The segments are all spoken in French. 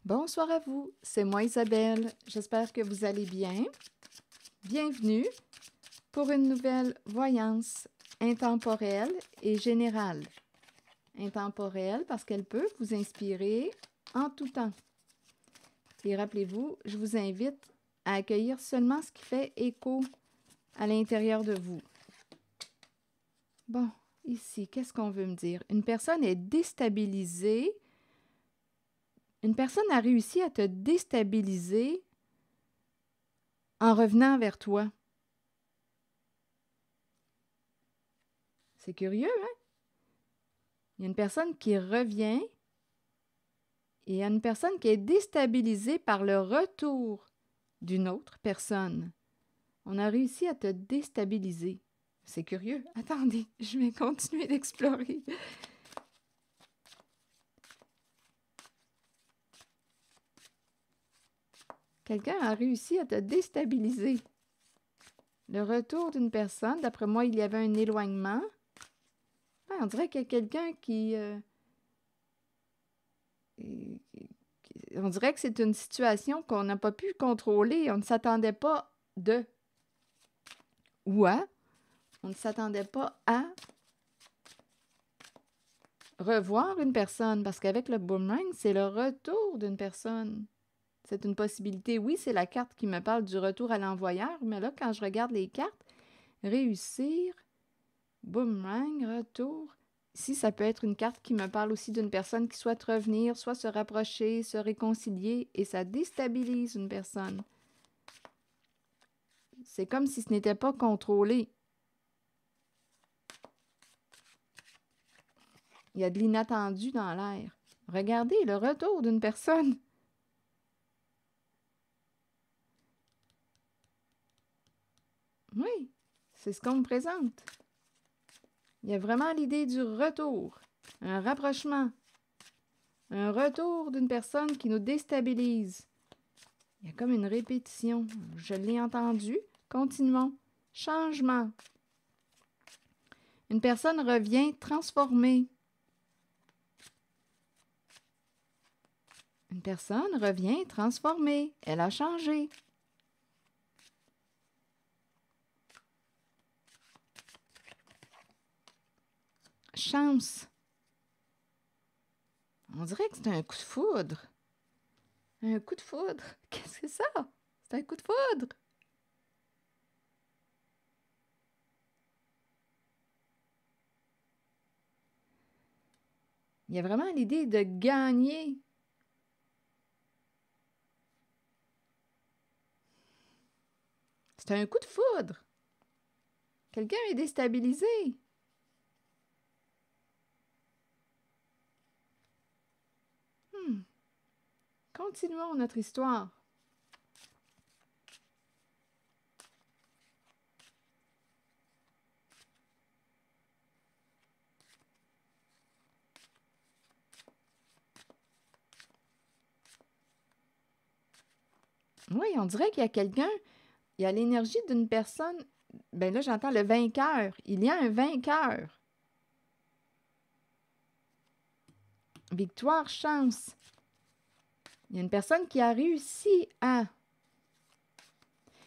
Bonsoir à vous, c'est moi Isabelle. J'espère que vous allez bien. Bienvenue pour une nouvelle voyance intemporelle et générale. Intemporelle parce qu'elle peut vous inspirer en tout temps. Et rappelez-vous, je vous invite à accueillir seulement ce qui fait écho à l'intérieur de vous. Bon, ici, qu'est-ce qu'on veut me dire? Une personne est déstabilisée. Une personne a réussi à te déstabiliser en revenant vers toi. C'est curieux, hein? Il y a une personne qui revient et il y a une personne qui est déstabilisée par le retour d'une autre personne. On a réussi à te déstabiliser. C'est curieux. Attendez, je vais continuer d'explorer. Quelqu'un a réussi à te déstabiliser. Le retour d'une personne, d'après moi, il y avait un éloignement. Ouais, on dirait qu'il y a quelqu'un qui... on dirait que c'est une situation qu'on n'a pas pu contrôler. On ne s'attendait pas de... Ou à... On ne s'attendait pas à revoir une personne, parce qu'avec le boomerang, c'est le retour d'une personne. C'est une possibilité. Oui, c'est la carte qui me parle du retour à l'envoyeur, mais là, quand je regarde les cartes, réussir, boomerang, retour. Ici, ça peut être une carte qui me parle aussi d'une personne qui souhaite revenir, soit se rapprocher, se réconcilier, et ça déstabilise une personne. C'est comme si ce n'était pas contrôlé. Il y a de l'inattendu dans l'air. Regardez le retour d'une personne. Oui, c'est ce qu'on me présente. Il y a vraiment l'idée du retour, un rapprochement, un retour d'une personne qui nous déstabilise. Il y a comme une répétition. Je l'ai entendu. Continuons. Changement. Une personne revient transformée. Une personne revient transformée. Elle a changé. Chance. On dirait que c'est un coup de foudre. Un coup de foudre. Qu'est-ce que c'est ça? C'est un coup de foudre. Il y a vraiment l'idée de gagner. C'est un coup de foudre. Quelqu'un est déstabilisé. Continuons notre histoire. Oui, on dirait qu'il y a quelqu'un, il y a l'énergie d'une personne. Ben là, j'entends le vainqueur. Il y a un vainqueur. Victoire, chance. Il y a une personne qui a réussi à...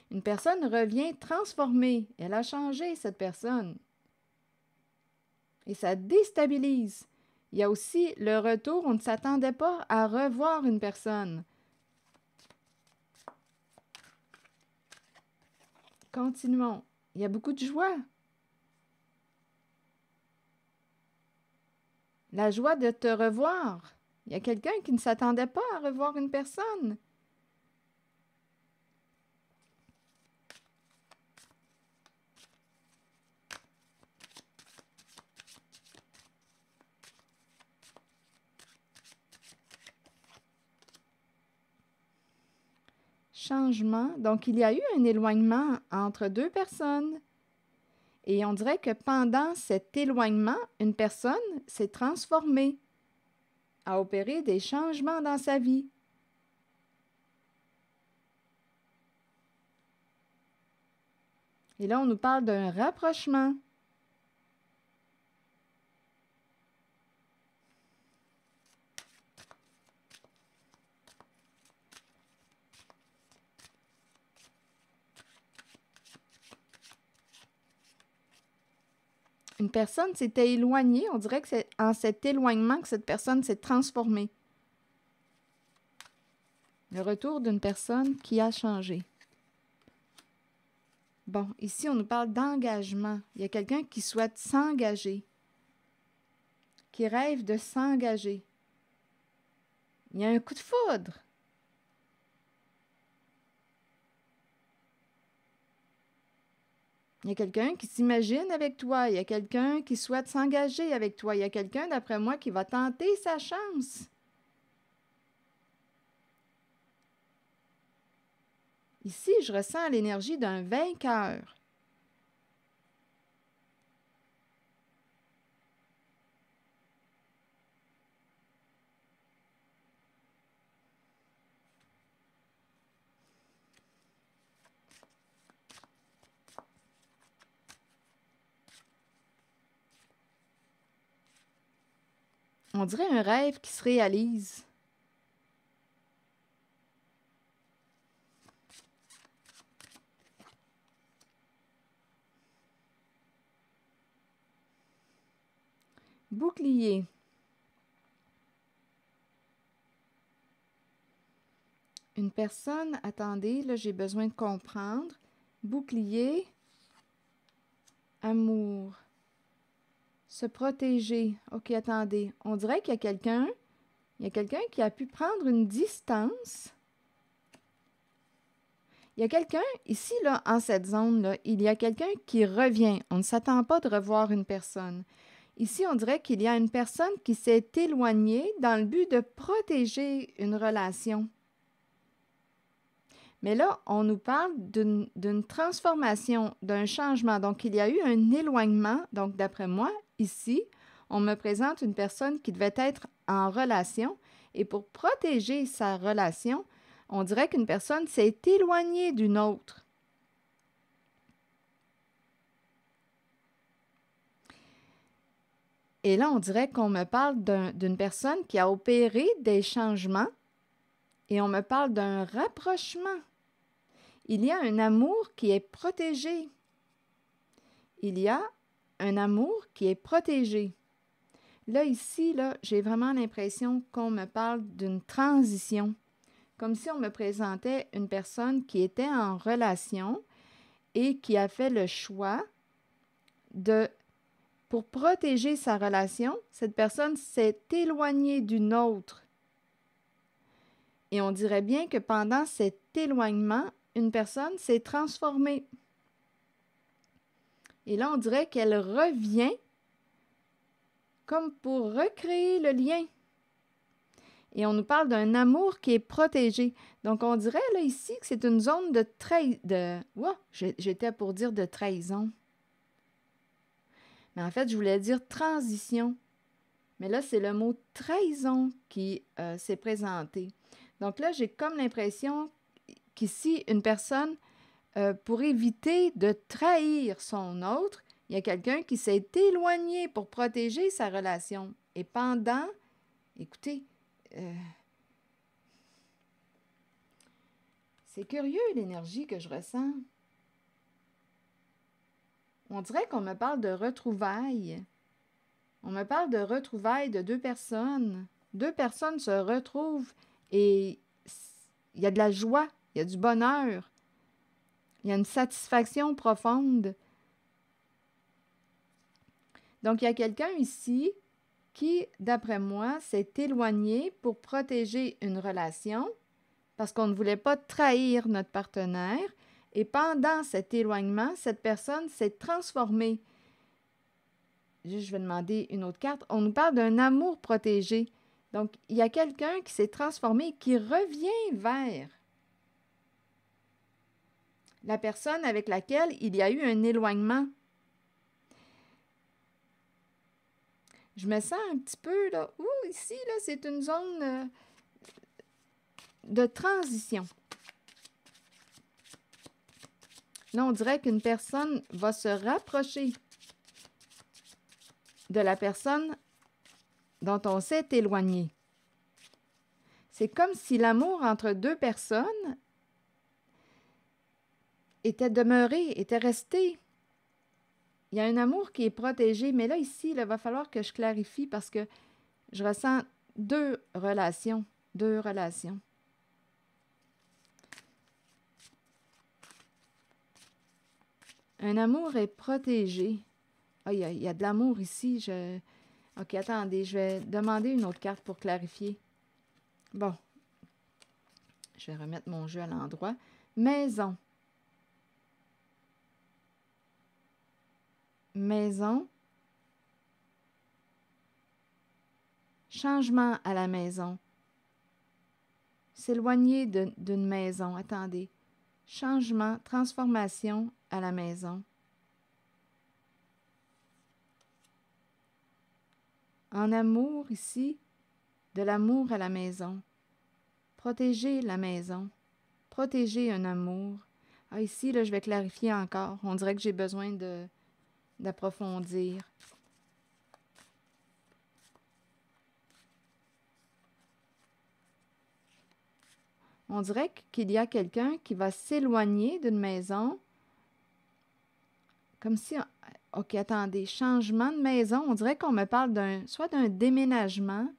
Une personne revient transformée. Elle a changé, cette personne. Et ça déstabilise. Il y a aussi le retour. On ne s'attendait pas à revoir une personne. Continuons. Il y a beaucoup de joie. La joie de te revoir. Il y a quelqu'un qui ne s'attendait pas à revoir une personne. Changement. Donc, il y a eu un éloignement entre deux personnes. Et on dirait que pendant cet éloignement, une personne s'est transformée, a opéré des changements dans sa vie. Et là, on nous parle d'un rapprochement. Une personne s'était éloignée. On dirait que c'est en cet éloignement que cette personne s'est transformée. Le retour d'une personne qui a changé. Bon, ici, on nous parle d'engagement. Il y a quelqu'un qui souhaite s'engager, qui rêve de s'engager. Il y a un coup de foudre. Il y a quelqu'un qui s'imagine avec toi. Il y a quelqu'un qui souhaite s'engager avec toi. Il y a quelqu'un, d'après moi, qui va tenter sa chance. Ici, je ressens l'énergie d'un vainqueur. On dirait un rêve qui se réalise. Bouclier. Une personne, attendez, là j'ai besoin de comprendre. Bouclier, amour, se protéger. OK, attendez. On dirait qu'il y a quelqu'un qui a pu prendre une distance. Il y a quelqu'un, ici, là, en cette zone-là, il y a quelqu'un qui revient. On ne s'attend pas de revoir une personne. Ici, on dirait qu'il y a une personne qui s'est éloignée dans le but de protéger une relation. Mais là, on nous parle d'une transformation, d'un changement. Donc, il y a eu un éloignement. Donc, d'après moi, ici, on me présente une personne qui devait être en relation. Et pour protéger sa relation, on dirait qu'une personne s'est éloignée d'une autre. Et là, on dirait qu'on me parle d'une personne qui a opéré des changements et on me parle d'un rapprochement. Il y a un amour qui est protégé. Il y a un amour qui est protégé. Là, ici, là, j'ai vraiment l'impression qu'on me parle d'une transition. Comme si on me présentait une personne qui était en relation et qui a fait le choix pour protéger sa relation, cette personne s'est éloignée d'une autre. Et on dirait bien que pendant cet éloignement, une personne s'est transformée. Et là, on dirait qu'elle revient comme pour recréer le lien. Et on nous parle d'un amour qui est protégé. Donc, on dirait là ici que c'est une zone de j'étais pour dire de trahison. Mais en fait, je voulais dire transition. Mais là, c'est le mot trahison qui s'est présenté. Donc là, j'ai comme l'impression qu'ici, une personne, pour éviter de trahir son autre, il y a quelqu'un qui s'est éloigné pour protéger sa relation. Et pendant, écoutez, c'est curieux l'énergie que je ressens. On dirait qu'on me parle de retrouvailles. On me parle de retrouvailles de deux personnes. Deux personnes se retrouvent et il y a de la joie, il y a du bonheur, il y a une satisfaction profonde. Donc, il y a quelqu'un ici qui, d'après moi, s'est éloigné pour protéger une relation parce qu'on ne voulait pas trahir notre partenaire. Et pendant cet éloignement, cette personne s'est transformée. Je vais demander une autre carte. On nous parle d'un amour protégé. Donc, il y a quelqu'un qui s'est transformé et qui revient vers la personne avec laquelle il y a eu un éloignement. Je me sens un petit peu, là, ici, là, c'est une zone de transition. Là, on dirait qu'une personne va se rapprocher de la personne dont on s'est éloigné. C'est comme si l'amour entre deux personnes était demeuré, était resté. il y a un amour qui est protégé, mais là, ici, il va falloir que je clarifie parce que je ressens deux relations. Deux relations. Un amour est protégé. Ah, il y a de l'amour ici. OK, attendez, je vais demander une autre carte pour clarifier. Bon, je vais remettre mon jeu à l'endroit. Maison. Maison. Changement à la maison. S'éloigner d'une maison. Attendez. Changement, transformation à la maison. En amour, ici, de l'amour à la maison. Protéger la maison. Protéger un amour. Ah, ici, là, je vais clarifier encore. On dirait que j'ai besoin d'approfondir. On dirait qu'il y a quelqu'un qui va s'éloigner d'une maison. Comme si... OK, attendez. Changement de maison. On dirait qu'on me parle soit d'un déménagement.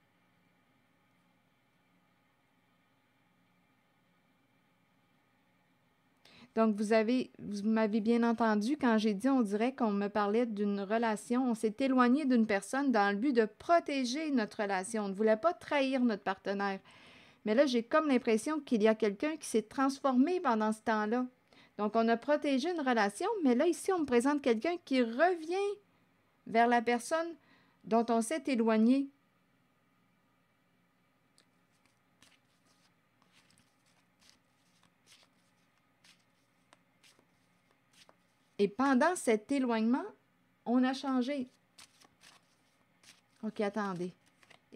Donc, vous m'avez bien entendu quand j'ai dit, on dirait qu'on me parlait d'une relation. On s'est éloigné d'une personne dans le but de protéger notre relation. On ne voulait pas trahir notre partenaire. Mais là, j'ai comme l'impression qu'il y a quelqu'un qui s'est transformé pendant ce temps-là. Donc, on a protégé une relation, mais là, ici, on me présente quelqu'un qui revient vers la personne dont on s'est éloigné. Et pendant cet éloignement, on a changé. OK, attendez.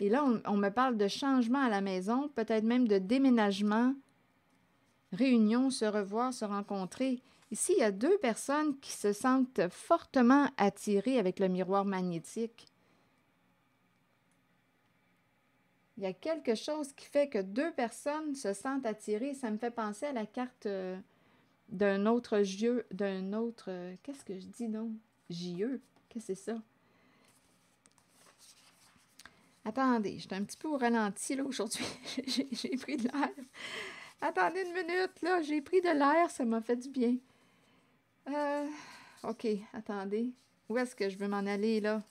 Et là, on me parle de changement à la maison, peut-être même de déménagement, réunion, se revoir, se rencontrer. Ici, il y a deux personnes qui se sentent fortement attirées avec le miroir magnétique. Il y a quelque chose qui fait que deux personnes se sentent attirées. Ça me fait penser à la carte d'un autre jeu, qu'est-ce que je dis, non? JE, qu'est-ce que c'est ça? Attendez, j'étais un petit peu au ralenti, là, aujourd'hui. J'ai pris de l'air. Attendez une minute, là, j'ai pris de l'air, ça m'a fait du bien. OK, attendez. Où est-ce que je veux m'en aller, là?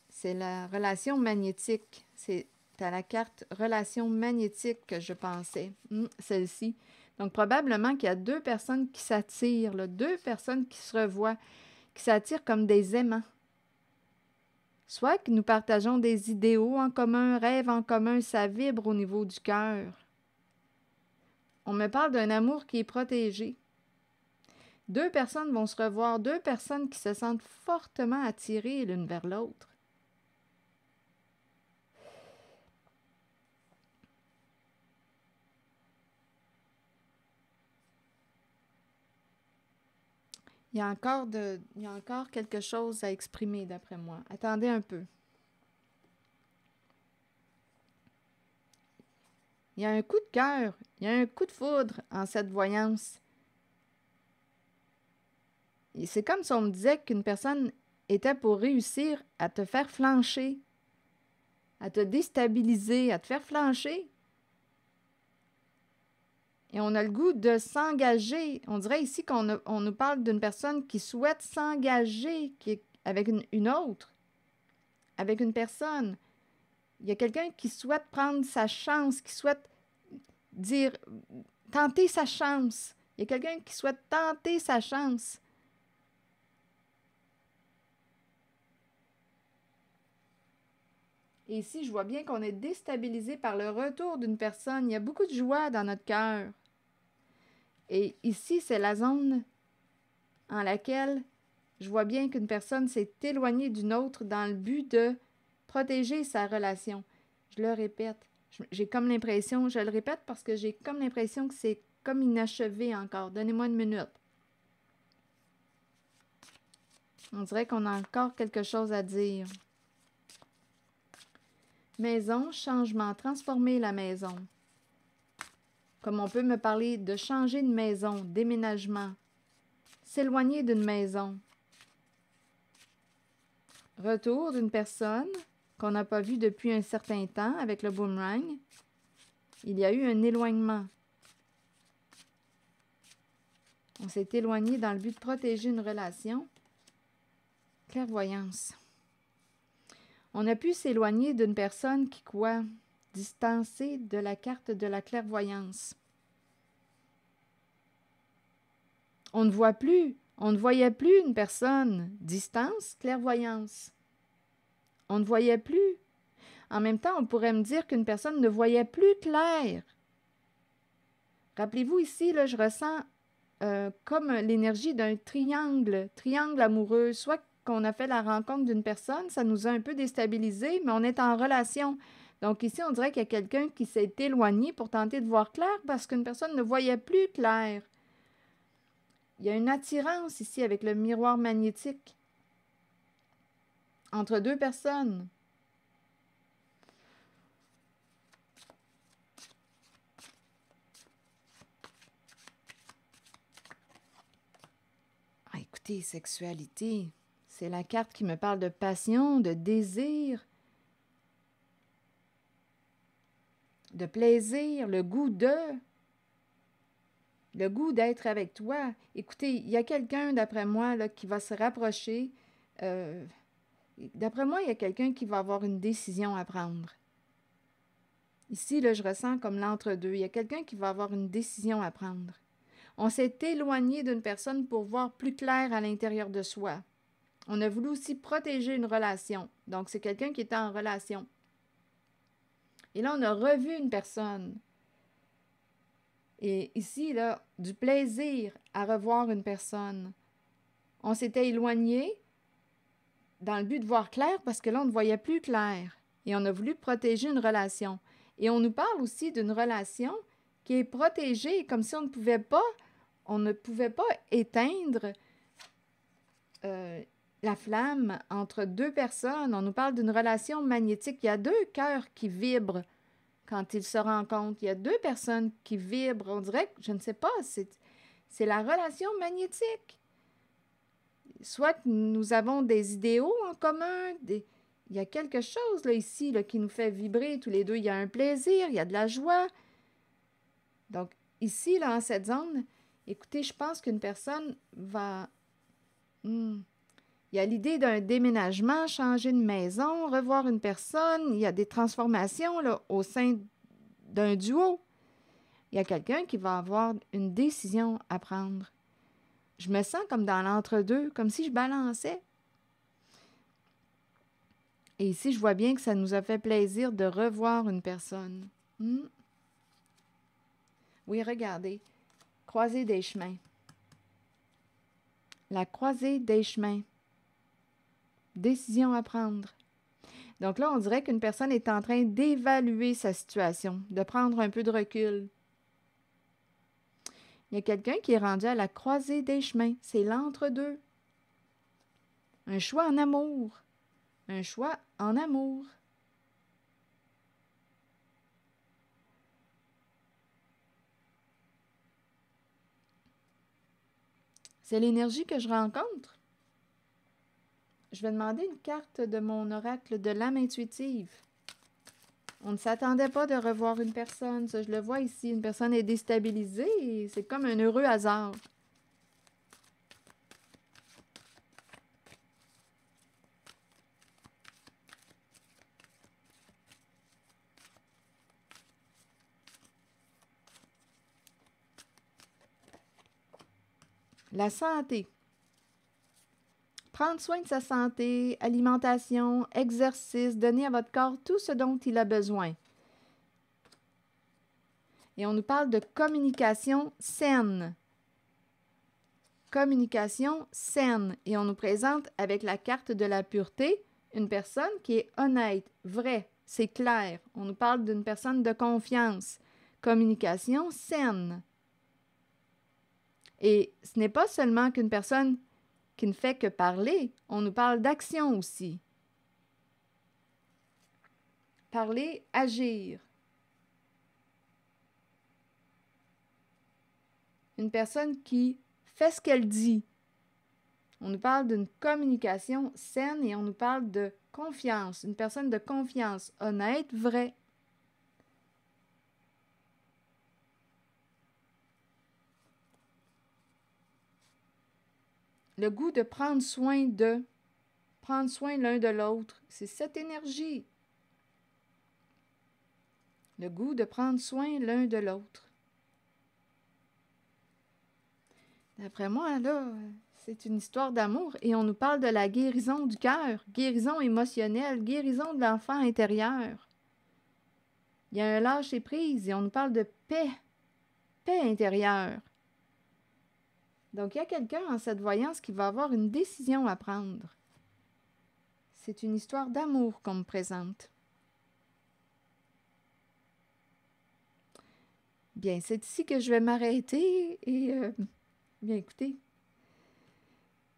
C'est la relation magnétique. C'est à la carte relation magnétique que je pensais. Celle-ci. Donc, probablement qu'il y a deux personnes qui s'attirent, là, deux personnes qui se revoient, qui s'attirent comme des aimants. Soit que nous partageons des idéaux en commun, rêves en commun, ça vibre au niveau du cœur. On me parle d'un amour qui est protégé. Deux personnes vont se revoir, deux personnes qui se sentent fortement attirées l'une vers l'autre. Il y a encore quelque chose à exprimer d'après moi. Attendez un peu. Il y a un coup de cœur, il y a un coup de foudre en cette voyance. C'est comme si on me disait qu'une personne était pour réussir à te faire flancher, à te déstabiliser, à te faire flancher. Et on a le goût de s'engager. On dirait ici qu'on nous parle d'une personne qui souhaite s'engager avec une autre, avec une personne. Il y a quelqu'un qui souhaite prendre sa chance, qui souhaite tenter sa chance. Il y a quelqu'un qui souhaite tenter sa chance. Et ici, je vois bien qu'on est déstabilisé par le retour d'une personne. Il y a beaucoup de joie dans notre cœur. Et ici, c'est la zone en laquelle je vois bien qu'une personne s'est éloignée d'une autre dans le but de protéger sa relation. Je le répète. J'ai comme l'impression, je le répète parce que j'ai comme l'impression que c'est comme inachevé encore. Donnez-moi une minute. On dirait qu'on a encore quelque chose à dire. Maison, changement, transformer la maison. Comme on peut me parler de changer de maison, déménagement, s'éloigner d'une maison. Retour d'une personne qu'on n'a pas vue depuis un certain temps avec le boomerang. Il y a eu un éloignement. On s'est éloigné dans le but de protéger une relation. Clairvoyance. On a pu s'éloigner d'une personne qui, quoi? Distancée de la carte de la clairvoyance. On ne voyait plus une personne. Distance, clairvoyance. On ne voyait plus. En même temps, on pourrait me dire qu'une personne ne voyait plus clair. Rappelez-vous ici, là, je ressens comme l'énergie d'un triangle amoureux. Soit qu'on a fait la rencontre d'une personne, ça nous a un peu déstabilisés, mais on est en relation. Donc ici, on dirait qu'il y a quelqu'un qui s'est éloigné pour tenter de voir clair parce qu'une personne ne voyait plus clair. Il y a une attirance ici avec le miroir magnétique entre deux personnes. Ah, écoutez, sexualité, c'est la carte qui me parle de passion, de désir, de plaisir, le goût d'être avec toi. Écoutez, il y a quelqu'un, d'après moi, là, qui va se rapprocher. D'après moi, il y a quelqu'un qui va avoir une décision à prendre. Ici, là, je ressens comme l'entre-deux. Il y a quelqu'un qui va avoir une décision à prendre. On s'est éloigné d'une personne pour voir plus clair à l'intérieur de soi. On a voulu aussi protéger une relation. Donc, c'est quelqu'un qui était en relation. Et là, on a revu une personne. Et ici, là, du plaisir à revoir une personne. On s'était éloigné dans le but de voir clair parce que là, on ne voyait plus clair. Et on a voulu protéger une relation. Et on nous parle aussi d'une relation qui est protégée, comme si on ne pouvait pas éteindre la flamme entre deux personnes. On nous parle d'une relation magnétique. Il y a deux cœurs qui vibrent quand ils se rencontrent. Il y a deux personnes qui vibrent. On dirait que, je ne sais pas, c'est la relation magnétique. Soit que nous avons des idéaux en commun, il y a quelque chose là, ici là, qui nous fait vibrer tous les deux. Il y a un plaisir, il y a de la joie. Donc, ici, là, en cette zone, écoutez, je pense qu'une personne va... il y a l'idée d'un déménagement, changer de maison, revoir une personne. Il y a des transformations là, au sein d'un duo. Il y a quelqu'un qui va avoir une décision à prendre. Je me sens comme dans l'entre-deux, comme si je balançais. Et ici, je vois bien que ça nous a fait plaisir de revoir une personne. Oui, regardez. Croisée des chemins. La croisée des chemins. Décision à prendre. Donc là, on dirait qu'une personne est en train d'évaluer sa situation, de prendre un peu de recul. Il y a quelqu'un qui est rendu à la croisée des chemins. C'est l'entre-deux. Un choix en amour. Un choix en amour. C'est l'énergie que je rencontre. Je vais demander une carte de mon oracle de l'âme intuitive. On ne s'attendait pas de revoir une personne. Ça, je le vois ici. Une personne est déstabilisée et c'est comme un heureux hasard. La santé. Prendre soin de sa santé, alimentation, exercice, donner à votre corps tout ce dont il a besoin. Et on nous parle de communication saine. Communication saine. Et on nous présente avec la carte de la pureté une personne qui est honnête, vraie, c'est clair. On nous parle d'une personne de confiance. Communication saine. Et ce n'est pas seulement qu'une personne qui ne fait que parler, on nous parle d'action aussi. Parler, agir. Une personne qui fait ce qu'elle dit. On nous parle d'une communication saine et on nous parle de confiance. Une personne de confiance, honnête, vraie. Le goût de prendre soin l'un de l'autre. C'est cette énergie. Le goût de prendre soin l'un de l'autre. D'après moi, là, c'est une histoire d'amour et on nous parle de la guérison du cœur, guérison émotionnelle, guérison de l'enfant intérieur. Il y a un lâcher-prise et on nous parle de paix, paix intérieure. Donc, il y a quelqu'un en cette voyance qui va avoir une décision à prendre. C'est une histoire d'amour qu'on me présente. Bien, c'est ici que je vais m'arrêter et, bien, écoutez,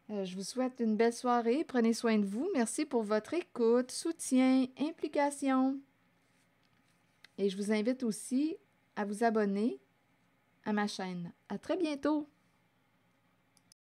je vous souhaite une belle soirée. Prenez soin de vous. Merci pour votre écoute, soutien, implication. Et je vous invite aussi à vous abonner à ma chaîne. À très bientôt!